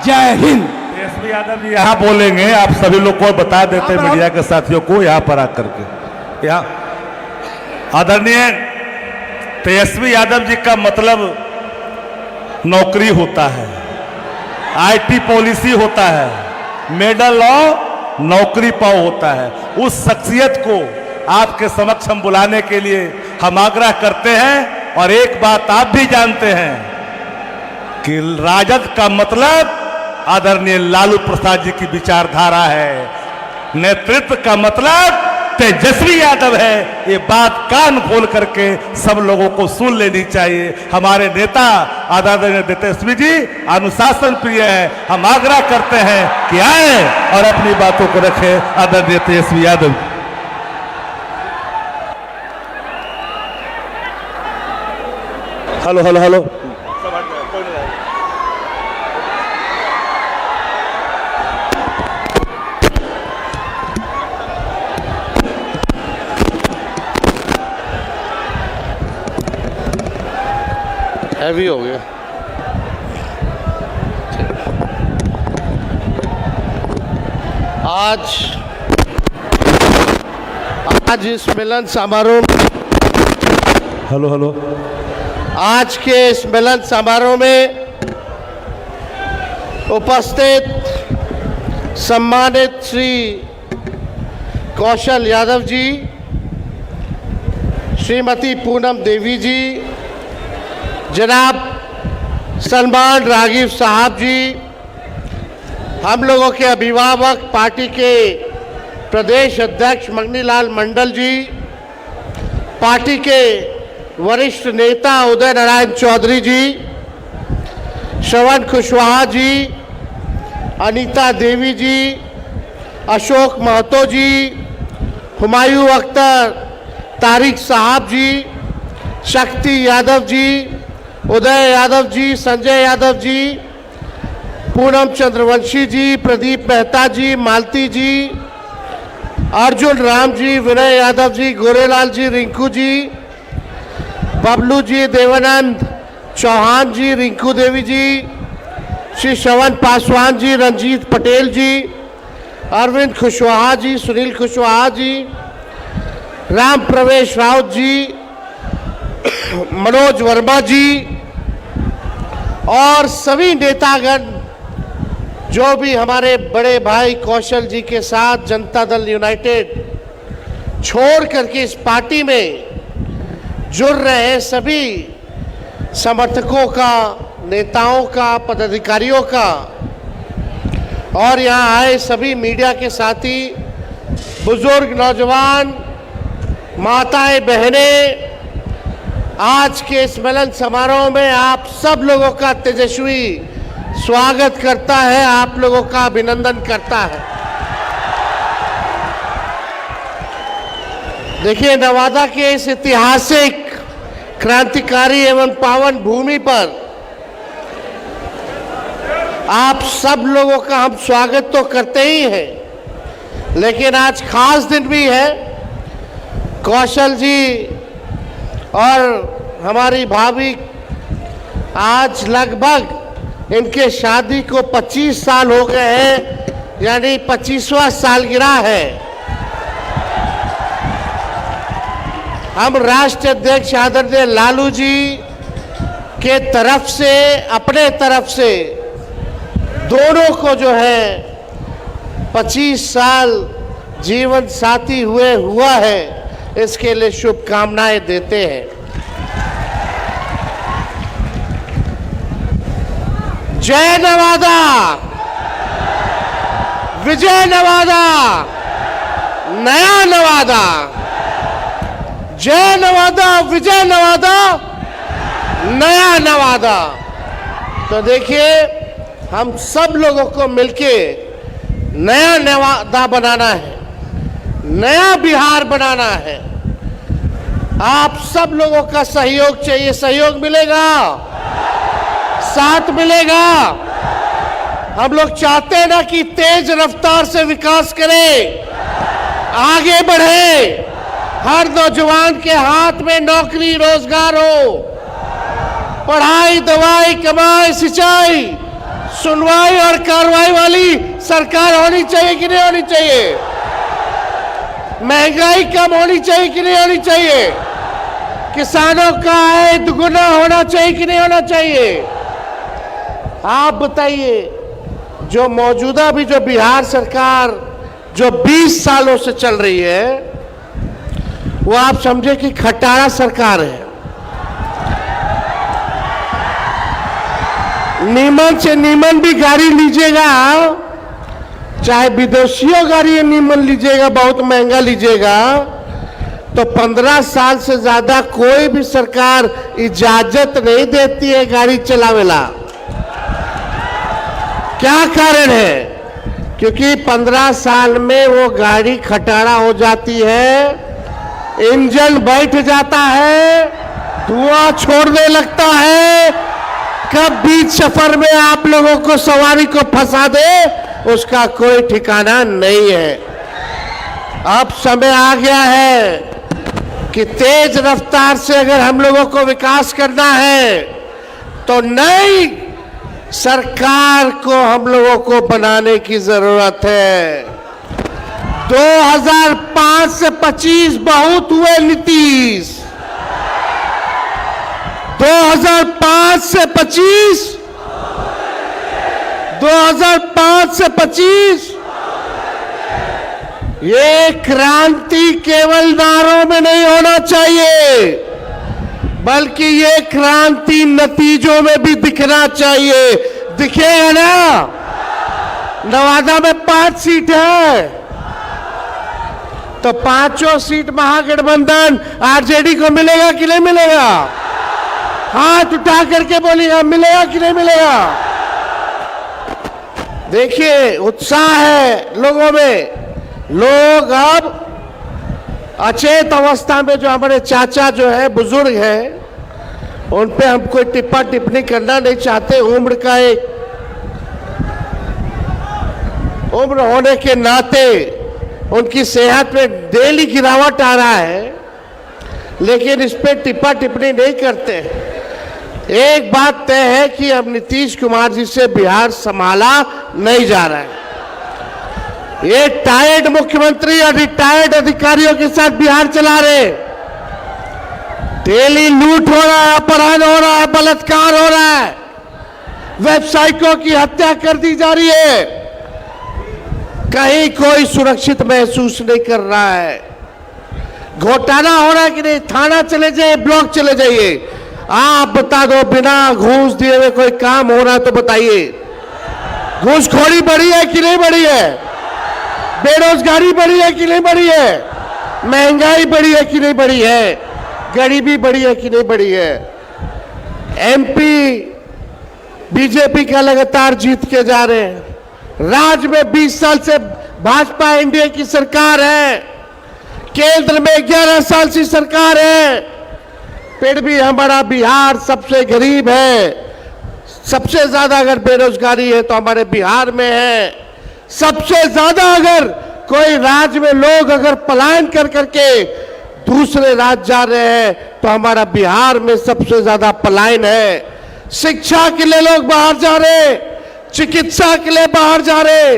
Speaker 2: जय हिंद।
Speaker 5: तेजस्वी यादव जी यहाँ बोलेंगे, आप सभी लोग को बता देते हैं, मीडिया के साथियों को यहाँ पर आकर के। यहाँ आदरणीय तेजस्वी यादव जी का मतलब नौकरी होता है, आईटी पॉलिसी होता है, मेडल ऑफ नौकरी पाओ होता है। उस शख्सियत को आपके समक्ष हम बुलाने के लिए हम आग्रह करते हैं। और एक बात आप भी जानते हैं कि राजद का मतलब आदरणीय लालू प्रसाद जी की विचारधारा है, नेतृत्व का मतलब तेजस्वी यादव है। ये बात कान खोल करके सब लोगों को सुन लेनी चाहिए। हमारे नेता आदरणीय तेजस्वी जी अनुशासन प्रिय है। हम आग्रह करते हैं कि आए और अपनी बातों को रखें। आदरणीय Tejashwi Yadav. Hello hello hello.
Speaker 7: Heavy हो गया। आज इस मिलन समारोह में,
Speaker 5: हेलो हेलो,
Speaker 7: आज के इस मिलन समारोह में उपस्थित सम्मानित श्री कौशल यादव जी, श्रीमती पूनम देवी जी, जनाब सलमान रागिब साहब जी, हम लोगों के अभिभावक पार्टी के प्रदेश अध्यक्ष मगनीलाल मंडल जी, पार्टी के वरिष्ठ नेता उदय नारायण चौधरी जी, श्रवण कुशवाहा जी, अनीता देवी जी, अशोक महतो जी, हुमायूं अख्तर, तारिक साहब जी, शक्ति यादव जी, उदय यादव जी, संजय यादव जी, पूनम चंद्रवंशी जी, प्रदीप मेहता जी, मालती जी, अर्जुन राम जी, विनय यादव जी, गोरेलाल जी, रिंकू जी, बबलू जी, देवानंद चौहान जी, रिंकू देवी जी, श्री श्रवण पासवान जी, रंजीत पटेल जी, अरविंद कुशवाहा जी, सुनील कुशवाहा जी, राम प्रवेश राउत जी, मनोज वर्मा जी और सभी नेतागण जो भी हमारे बड़े भाई कौशल जी के साथ जनता दल यूनाइटेड छोड़ करके इस पार्टी में जुड़ रहे हैं, सभी समर्थकों का, नेताओं का, पदाधिकारियों का और यहाँ आए सभी मीडिया के साथी, बुजुर्ग, नौजवान, माताएं, बहनें, आज के इस मिलन समारोह में आप सब लोगों का तेजस्वी स्वागत करता है, आप लोगों का अभिनंदन करता है। देखिए, नवादा के इस ऐतिहासिक, क्रांतिकारी एवं पावन भूमि पर आप सब लोगों का हम स्वागत तो करते ही हैं, लेकिन आज खास दिन भी है। कौशल जी और हमारी भाभी, आज लगभग इनके शादी को 25 साल हो गए हैं, यानी 25वां सालगिरह है। हम राष्ट्रीय अध्यक्ष आदरणीय लालू जी के तरफ से, अपने तरफ से दोनों को जो है 25 साल जीवन साथी हुआ है, इसके लिए शुभकामनाएं देते हैं। जय नवादा, विजय नवादा, नया नवादा। जय नवादा, विजय नवादा, नया नवादा। तो देखिए, हम सब लोगों को मिलके नया नवादा बनाना है, नया बिहार बनाना है। आप सब लोगों का सहयोग चाहिए। सहयोग मिलेगा, साथ मिलेगा। हम लोग चाहते हैं ना कि तेज रफ्तार से विकास करें, आगे बढ़े, हर नौजवान के हाथ में नौकरी रोजगार हो, पढ़ाई, दवाई, कमाई, सिंचाई, सुनवाई और कार्रवाई वाली सरकार होनी चाहिए कि नहीं होनी चाहिए? महंगाई कम होनी चाहिए कि नहीं होनी चाहिए? किसानों का आय दुगुना होना चाहिए कि नहीं होना चाहिए? आप बताइए, जो मौजूदा भी जो बिहार सरकार जो 20 सालों से चल रही है, वो आप समझे कि खटारा सरकार है। नीमन से नीमन भी गाड़ी लीजिएगा, चाहे विदेशियों गाड़ी नीमन लीजिएगा, बहुत महंगा लीजिएगा, तो 15 साल से ज्यादा कोई भी सरकार इजाजत नहीं देती है गाड़ी चलावेला। क्या कारण है? क्योंकि 15 साल में वो गाड़ी खटारा हो जाती है, इंजन बैठ जाता है, धुआं छोड़ने लगता है। कब बीच सफर में आप लोगों को, सवारी को फंसा दे, उसका कोई ठिकाना नहीं है। अब समय आ गया है कि तेज रफ्तार से अगर हम लोगों को विकास करना है, तो नई सरकार को हम लोगों को बनाने की जरूरत है। 2005 से 25 बहुत हुए नीतीश, 2005 से 25, 2005 से 25, ये क्रांति केवल नारों में नहीं होना चाहिए, बल्कि ये क्रांति नतीजों में भी दिखना चाहिए। दिखेगा ना? नवादा में 5 सीट है, तो 5 सीट महागठबंधन आरजेडी को मिलेगा कि नहीं मिलेगा? हाथ उठा करके बोलिएगा, मिलेगा कि नहीं मिलेगा? देखिए, उत्साह है लोगों में। लोग अब अचेत अवस्था में, जो हमारे चाचा जो है, बुजुर्ग हैं, उन पे हम कोई टिप्पा टिप्पणी करना नहीं चाहते। उम्र का एक उम्र होने के नाते उनकी सेहत में डेली गिरावट आ रहा है, लेकिन इस पे टिप्पा टिप्पणी नहीं करते। एक बात तय है कि अब नीतीश कुमार जी से बिहार संभाला नहीं जा रहा है। ये टायर्ड मुख्यमंत्री और रिटायर्ड अधिकारियों के साथ बिहार चला रहे। डेली लूट हो रहा है, अपहरण हो रहा है, बलात्कार हो रहा है, व्यवसायिकों की हत्या कर दी जा रही है। कहीं कोई सुरक्षित महसूस नहीं कर रहा है। घोटाला हो रहा है कि नहीं? थाना चले जाइए, ब्लॉक चले जाइए, आप बता दो, बिना घूस दिए हुए कोई काम हो रहा है तो बताइए। घूसखोरी बढ़ी है कि नहीं बढ़ी है? बेरोजगारी बढ़ी है कि नहीं बढ़ी है? महंगाई बढ़ी है कि नहीं बढ़ी है? गरीबी बढ़ी है कि नहीं बढ़ी है? एमपी बीजेपी का लगातार जीत के जा रहे हैं। राज्य में 20 साल से भाजपा एनडीए की सरकार है, केंद्र में 11 साल से सरकार है, फिर भी हमारा बिहार सबसे गरीब है। सबसे ज्यादा अगर बेरोजगारी है तो हमारे बिहार में है। सबसे ज्यादा अगर कोई राज्य में लोग अगर पलायन कर करके दूसरे राज्य जा रहे हैं तो हमारा बिहार में सबसे ज्यादा पलायन है। शिक्षा के लिए लोग बाहर जा रहे, चिकित्सा के लिए बाहर जा रहे।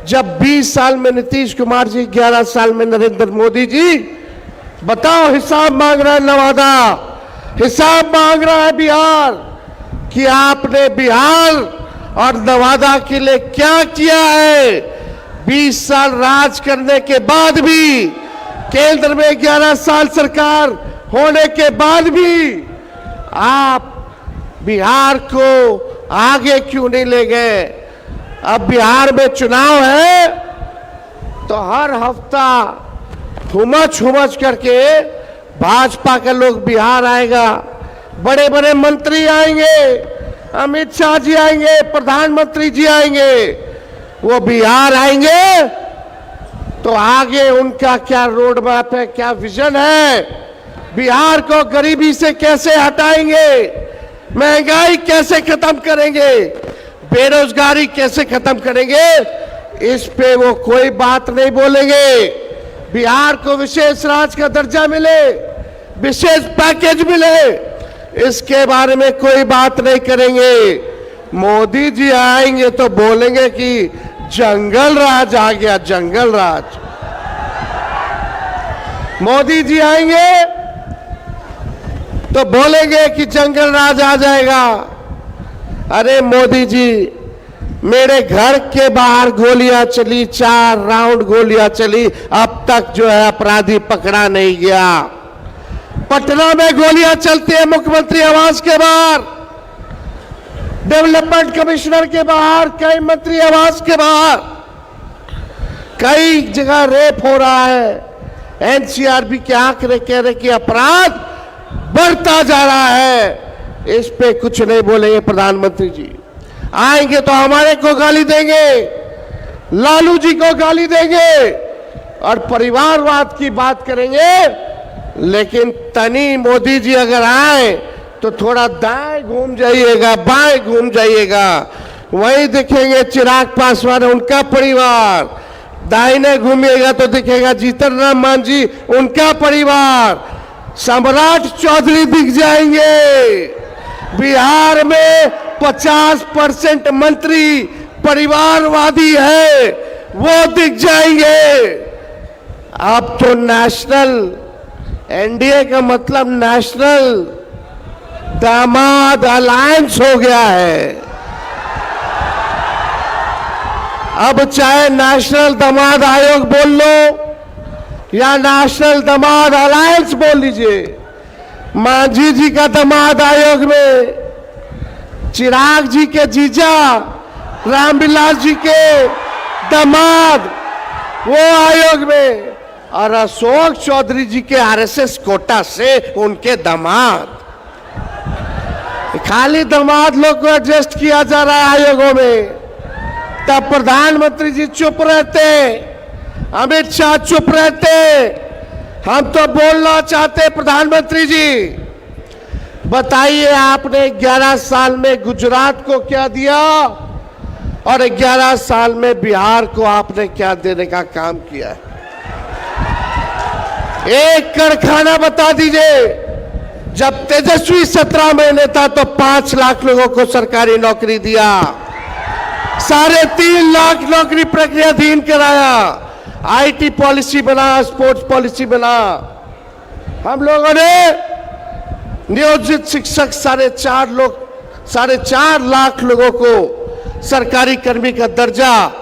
Speaker 7: जब 20 साल में नीतीश कुमार जी, 11 साल में नरेंद्र मोदी जी बताओ, हिसाब मांग रहा है नवादा, हिसाब मांग रहा है बिहार कि आपने बिहार और नवादा के लिए क्या किया है। 20 साल राज करने के बाद भी, केंद्र में 11 साल सरकार होने के बाद भी आप बिहार को आगे क्यों नहीं ले गए। अब बिहार में चुनाव है तो हर हफ्ता हुमच करके भाजपा के लोग बिहार आएगा, बड़े बड़े मंत्री आएंगे, अमित शाह जी आएंगे, प्रधानमंत्री जी आएंगे, वो बिहार आएंगे तो आगे उनका क्या रोड मैप है, क्या विजन है, बिहार को गरीबी से कैसे हटाएंगे, महंगाई कैसे खत्म करेंगे, बेरोजगारी कैसे खत्म करेंगे, इस पे वो कोई बात नहीं बोलेंगे। बिहार को विशेष राज्य का दर्जा मिले, विशेष पैकेज मिले, इसके बारे में कोई बात नहीं करेंगे। मोदी जी आएंगे तो बोलेंगे कि जंगल राज आ गया, जंगल राज। मोदी जी आएंगे तो बोलेंगे कि जंगल राज आ जाएगा। अरे मोदी जी, मेरे घर के बाहर गोलियां चली, 4 राउंड गोलियां चली, अब तक जो है अपराधी पकड़ा नहीं गया। पटना में गोलियां चलती है मुख्यमंत्री आवास के बाहर, डेवलपमेंट कमिश्नर के बाहर, कई मंत्री आवास के बाहर, कई जगह रेप हो रहा है। एनसीआरबी के आंकड़े कह रहे कि अपराध बढ़ता जा रहा है, इस पे कुछ नहीं बोलेंगे प्रधानमंत्री जी। आएंगे तो हमारे को गाली देंगे, लालू जी को गाली देंगे और परिवारवाद की बात करेंगे। लेकिन तनी मोदी जी अगर आए तो थोड़ा दाएं घूम जाइएगा, बाएं घूम जाइएगा, वहीं दिखेंगे चिराग पासवान उनका परिवार, दाहिने घूमिएगा तो दिखेगा जीतन राम मांझी उनका परिवार, सम्राट चौधरी दिख जाएंगे। बिहार में 50% मंत्री परिवारवादी है, वो दिख जाएंगे। अब तो नेशनल, एनडीए का मतलब नेशनल दामाद अलायंस हो गया है। अब चाहे नेशनल दामाद आयोग बोल लो या नेशनल दामाद अलायंस बोल लीजिए, मांझी जी का दामाद आयोग में, चिराग जी के जीजा रामविलास जी के दामाद वो आयोग में, और अशोक चौधरी जी के आरएसएस कोटा से उनके दामाद। खाली दामाद लोग को एडजस्ट किया जा रहा है आयोगों में। तब प्रधानमंत्री जी चुप रहते, अमित शाह चुप रहते। हम तो बोलना चाहते प्रधानमंत्री जी, बताइए आपने 11 साल में गुजरात को क्या दिया और 11 साल में बिहार को आपने क्या देने का काम किया है। एक कारखाना बता दीजिए। जब तेजस्वी 17 महीने था तो 5 लाख लोगों को सरकारी नौकरी दिया, 3.5 लाख नौकरी प्रक्रियाधीन कराया, आईटी पॉलिसी बना, स्पोर्ट्स पॉलिसी बना। हम लोगों ने नियोजित शिक्षक 4.5 लाख लोगों को सरकारी कर्मी का दर्जा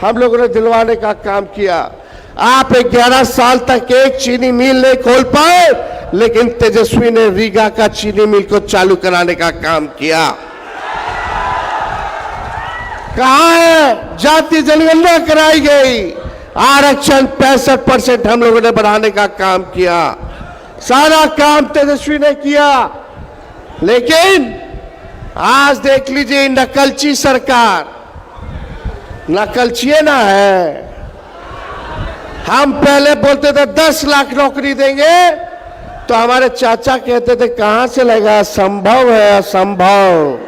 Speaker 7: हम लोगों ने दिलवाने का काम किया। आप 11 साल तक एक चीनी मिल नहीं खोल पाए, लेकिन तेजस्वी ने रीगा का चीनी मिल को चालू कराने का काम किया। कहां है जाति जनगणना कराई गई, आरक्षण 65% हम लोगों ने बढ़ाने का काम किया, सारा काम तेजस्वी ने किया। लेकिन आज देख लीजिए नकलची सरकार, नकलची ना है। हम पहले बोलते थे 10 लाख नौकरी देंगे तो हमारे चाचा कहते थे कहां से लगेगा, संभव है, असंभव।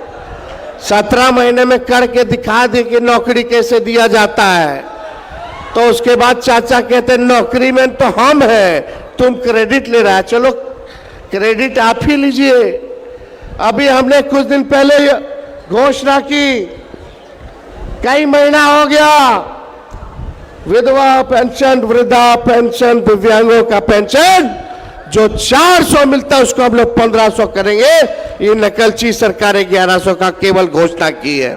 Speaker 7: 17 महीने में करके दिखा दे कि नौकरी कैसे दिया जाता है। तो उसके बाद चाचा कहते नौकरी में तो हम हैं, तुम क्रेडिट ले रहा है, चलो क्रेडिट आप ही लीजिए। अभी हमने कुछ दिन पहले घोषणा की, कई महीना हो गया, विधवा पेंशन, वृद्धा पेंशन, दिव्यांगों का पेंशन जो 400 मिलता है उसको हम लोग 1500 करेंगे। ये नकलची सरकारें 1100 का केवल घोषणा की है।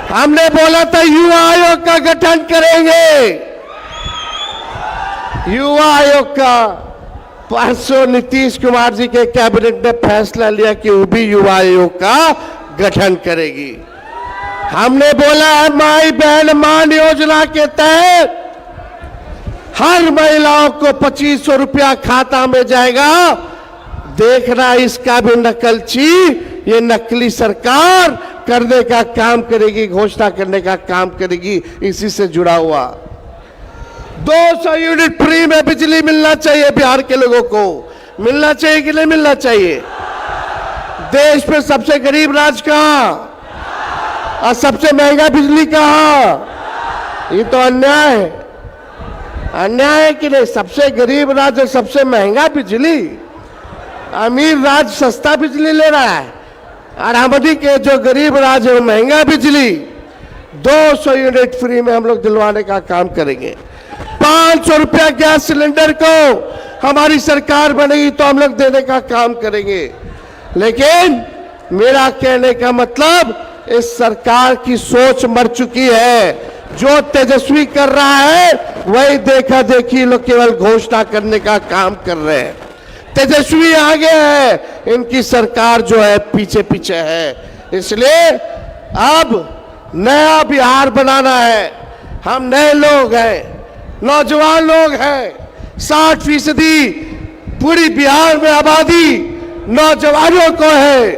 Speaker 7: हमने बोला था युवा आयोग का गठन करेंगे। युवा आयोग का परसों नीतीश कुमार जी के कैबिनेट ने फैसला लिया कि वो भी युवा आयोग का गठन करेगी। हमने बोला है माई बहन मान योजना के तहत हर महिलाओं को 2500 रुपया खाता में जाएगा। देखना इसका भी नकलची, ये नकली सरकार करने का काम करेगी, घोषणा करने का काम करेगी। इसी से जुड़ा हुआ 200 यूनिट फ्री में बिजली मिलना चाहिए बिहार के लोगों को। मिलना चाहिए कि नहीं मिलना चाहिए? देश में सबसे गरीब राज्य कहां और सबसे महंगा बिजली कहां? ये तो अन्याय है। अन्याय है कि नहीं? सबसे गरीब राज्य सबसे महंगा बिजली, अमीर राज्य सस्ता बिजली ले रहा है और हमदी के जो गरीब राज्य है महंगा बिजली। 200 यूनिट फ्री में हम लोग दिलवाने का काम करेंगे। 500 रुपया गैस सिलेंडर को हमारी सरकार बनेगी तो हम लोग देने का काम करेंगे। लेकिन मेरा कहने का मतलब इस सरकार की सोच मर चुकी है। जो तेजस्वी कर रहा है वही देखा देखी लोग केवल घोषणा करने का काम कर रहे हैं। तेजस्वी आगे है, इनकी सरकार जो है पीछे पीछे है। इसलिए अब नया बिहार बनाना है। हम नए लोग हैं, नौजवान लोग हैं। 60% पूरी बिहार में आबादी नौजवानों को है।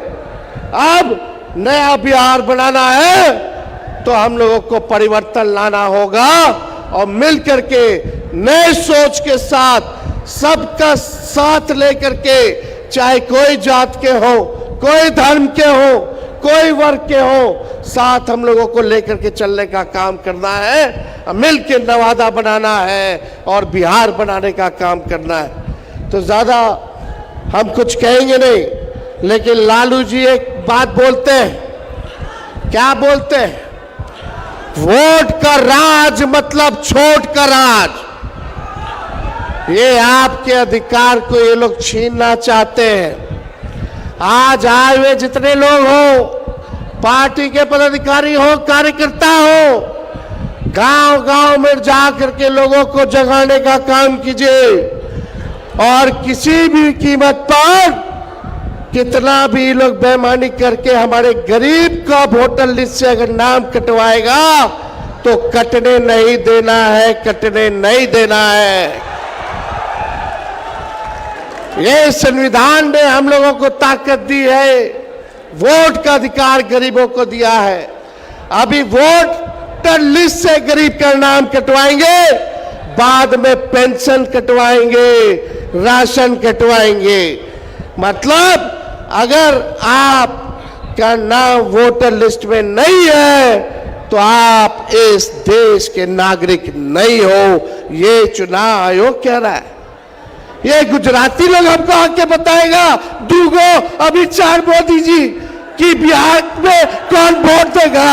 Speaker 7: अब नया बिहार बनाना है तो हम लोगों को परिवर्तन लाना होगा और मिलकर के नए सोच के साथ सबका साथ लेकर के, चाहे कोई जात के हो, कोई धर्म के हो, कोई वर्ग के हो, साथ हम लोगों को लेकर के चलने का काम करना है। मिलकर नवादा बनाना है और बिहार बनाने का काम करना है। तो ज्यादा हम कुछ कहेंगे नहीं, लेकिन लालू जी एक बात बोलते हैं। क्या बोलते हैं? वोट का राज मतलब छोट का राज। ये आपके अधिकार को ये लोग छीनना चाहते हैं। आज आए हुए जितने लोग हो, पार्टी के पदाधिकारी हो, कार्यकर्ता हो, गांव गांव में जा करके लोगों को जगाने का काम कीजिए और किसी भी कीमत पर कितना भी लोग बेईमानी करके हमारे गरीब का वोटर लिस्ट से अगर नाम कटवाएगा तो कटने नहीं देना है, कटने नहीं देना है। ये संविधान ने हम लोगों को ताकत दी है, वोट का अधिकार गरीबों को दिया है। अभी वोटर लिस्ट से गरीब का नाम कटवाएंगे, बाद में पेंशन कटवाएंगे, राशन कटवाएंगे। मतलब अगर आप का नाम वोटर लिस्ट में नहीं है तो आप इस देश के नागरिक नहीं हो। ये चुनाव आयोग कह रहा है। ये गुजराती लोग हमको आके बताएगा दूगो अमित शाह मोदी जी कि बिहार में कौन वोट देगा।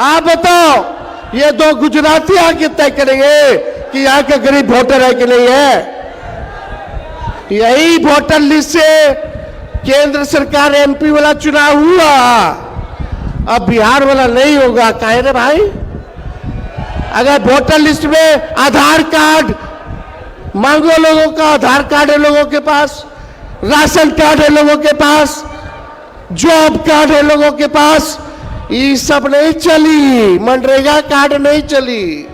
Speaker 7: आप बताओ, ये दो गुजराती आके तय करेंगे कि यहाँ का गरीब वोटर है कि नहीं है। यही वोटर लिस्ट से केंद्र सरकार एमपी वाला चुनाव हुआ, अब बिहार वाला नहीं होगा। काहे रे भाई? अगर वोटर लिस्ट में आधार कार्ड मांगो, लोगों का आधार कार्ड है लोगों के पास, राशन कार्ड है लोगों के पास, जॉब कार्ड है लोगों के पास, ये सब नहीं चली। मनरेगा कार्ड नहीं चली,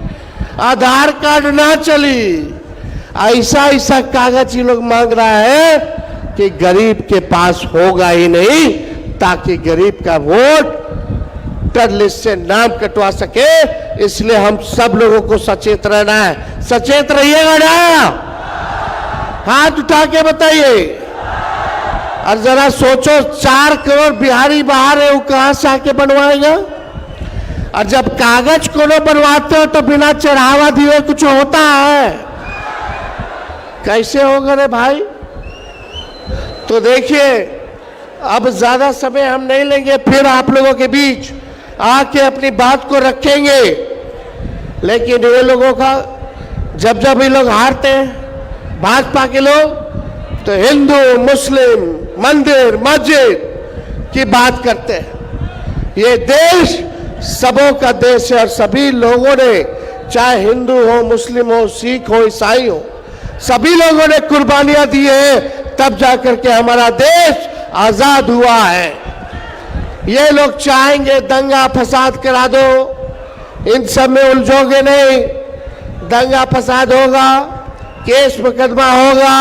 Speaker 7: आधार कार्ड ना चली। ऐसा ऐसा कागज ये लोग मांग रहा है कि गरीब के पास होगा ही नहीं, ताकि गरीब का वोटर लिस्ट से नाम कटवा सके। इसलिए हम सब लोगों को सचेत रहना है। सचेत रहिएगा ना? हाथ उठा के बताइए। और जरा सोचो, 4 करोड़ बिहारी बाहर है, वो कहां से आके बनवाएगा? और जब कागज को बनवाते हो तो बिना चढ़ावा दिए कुछ होता है? कैसे होगा रे भाई? तो देखिए, अब ज्यादा समय हम नहीं लेंगे, फिर आप लोगों के बीच आके अपनी बात को रखेंगे। लेकिन ये लोगों का जब जब ये लोग हारते हैं भाजपा के लोग, तो हिंदू मुस्लिम मंदिर मस्जिद की बात करते हैं। ये देश सबों का देश है और सभी लोगों ने, चाहे हिंदू हो, मुस्लिम हो, सिख हो, ईसाई हो, सभी लोगों ने कुर्बानियां दी है, तब जाकर के हमारा देश आजाद हुआ है। ये लोग चाहेंगे दंगा फसाद करा दो, इन सब में उलझोगे नहीं। दंगा फसाद होगा, केस मुकदमा होगा,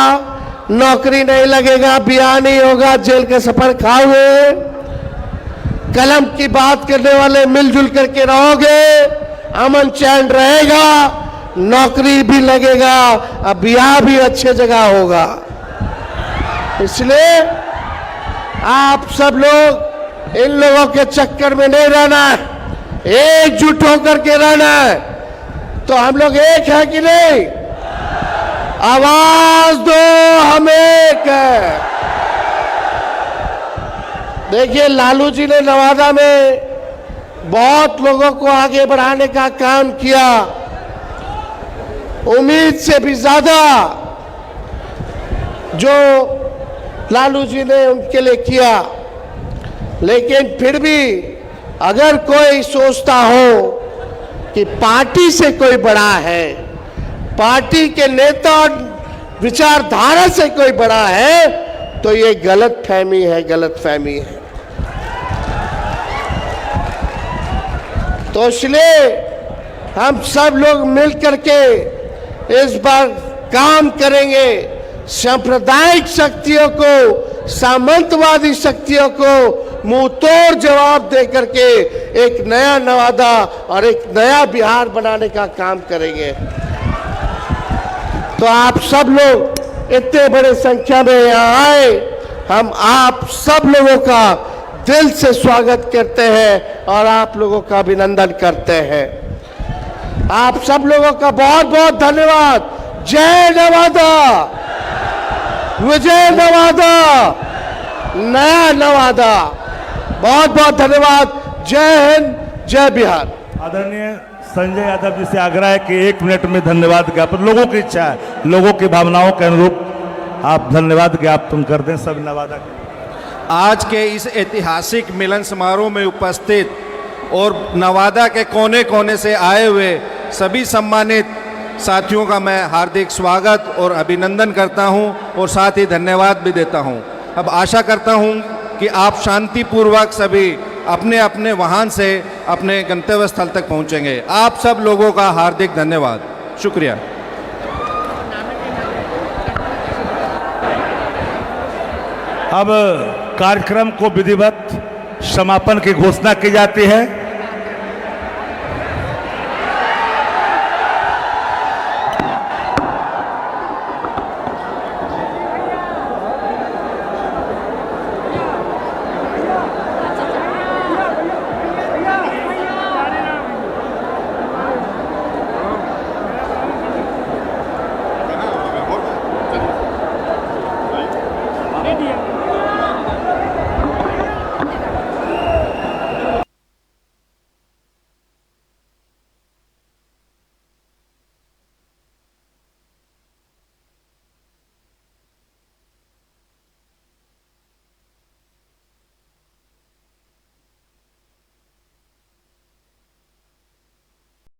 Speaker 7: नौकरी नहीं लगेगा, ब्याह नहीं होगा, जेल का सफर खाओगे। कलम की बात करने वाले मिलजुल करके रहोगे, अमन चैन रहेगा, नौकरी भी लगेगा, अब ब्याह भी अच्छे जगह होगा। इसलिए आप सब लोग इन लोगों के चक्कर में नहीं रहना है, एकजुट होकर के रहना है। तो हम लोग एक है कि नहीं? आवाज दो, हम एक है। देखिए, लालू जी ने नवादा में बहुत लोगों को आगे बढ़ाने का काम किया, उम्मीद से भी ज्यादा जो लालू जी ने उनके लिए किया। लेकिन फिर भी अगर कोई सोचता हो कि पार्टी से कोई बड़ा है, पार्टी के नेता और विचारधारा से कोई बड़ा है, तो ये गलत फहमी है, गलत फहमी है। तो इसलिए हम सब लोग मिल करके इस बार काम करेंगे, सांप्रदायिक शक्तियों को, सामंतवादी शक्तियों को मुंह तोड़ जवाब दे करके एक नया नवादा और एक नया बिहार बनाने का काम करेंगे। तो आप सब लोग इतने बड़े संख्या में यहाँ आए, हम आप सब लोगों का दिल से स्वागत करते हैं और आप लोगों का अभिनंदन करते हैं। आप सब लोगों का बहुत बहुत धन्यवाद। जय नवादा, विजय नवादा, नया नवादा। बहुत बहुत धन्यवाद। जय हिंद, जय बिहार।
Speaker 5: आदरणीय संजय यादव जी से आग्रह है कि 1 मिनट में धन्यवाद ज्ञापन, लोगों की इच्छा है, लोगों की भावनाओं के अनुरूप आप धन्यवाद ज्ञापन कर दें सब नवादा के।
Speaker 8: आज के इस ऐतिहासिक मिलन समारोह में उपस्थित और नवादा के कोने कोने से आए हुए सभी सम्मानित साथियों का मैं हार्दिक स्वागत और अभिनंदन करता हूं और साथ ही धन्यवाद भी देता हूं। अब आशा करता हूं कि आप शांतिपूर्वक सभी अपने अपने वाहन से अपने गंतव्य स्थल तक पहुंचेंगे। आप सब लोगों का हार्दिक धन्यवाद, शुक्रिया।
Speaker 5: अब कार्यक्रम को विधिवत समापन की घोषणा की जाती है।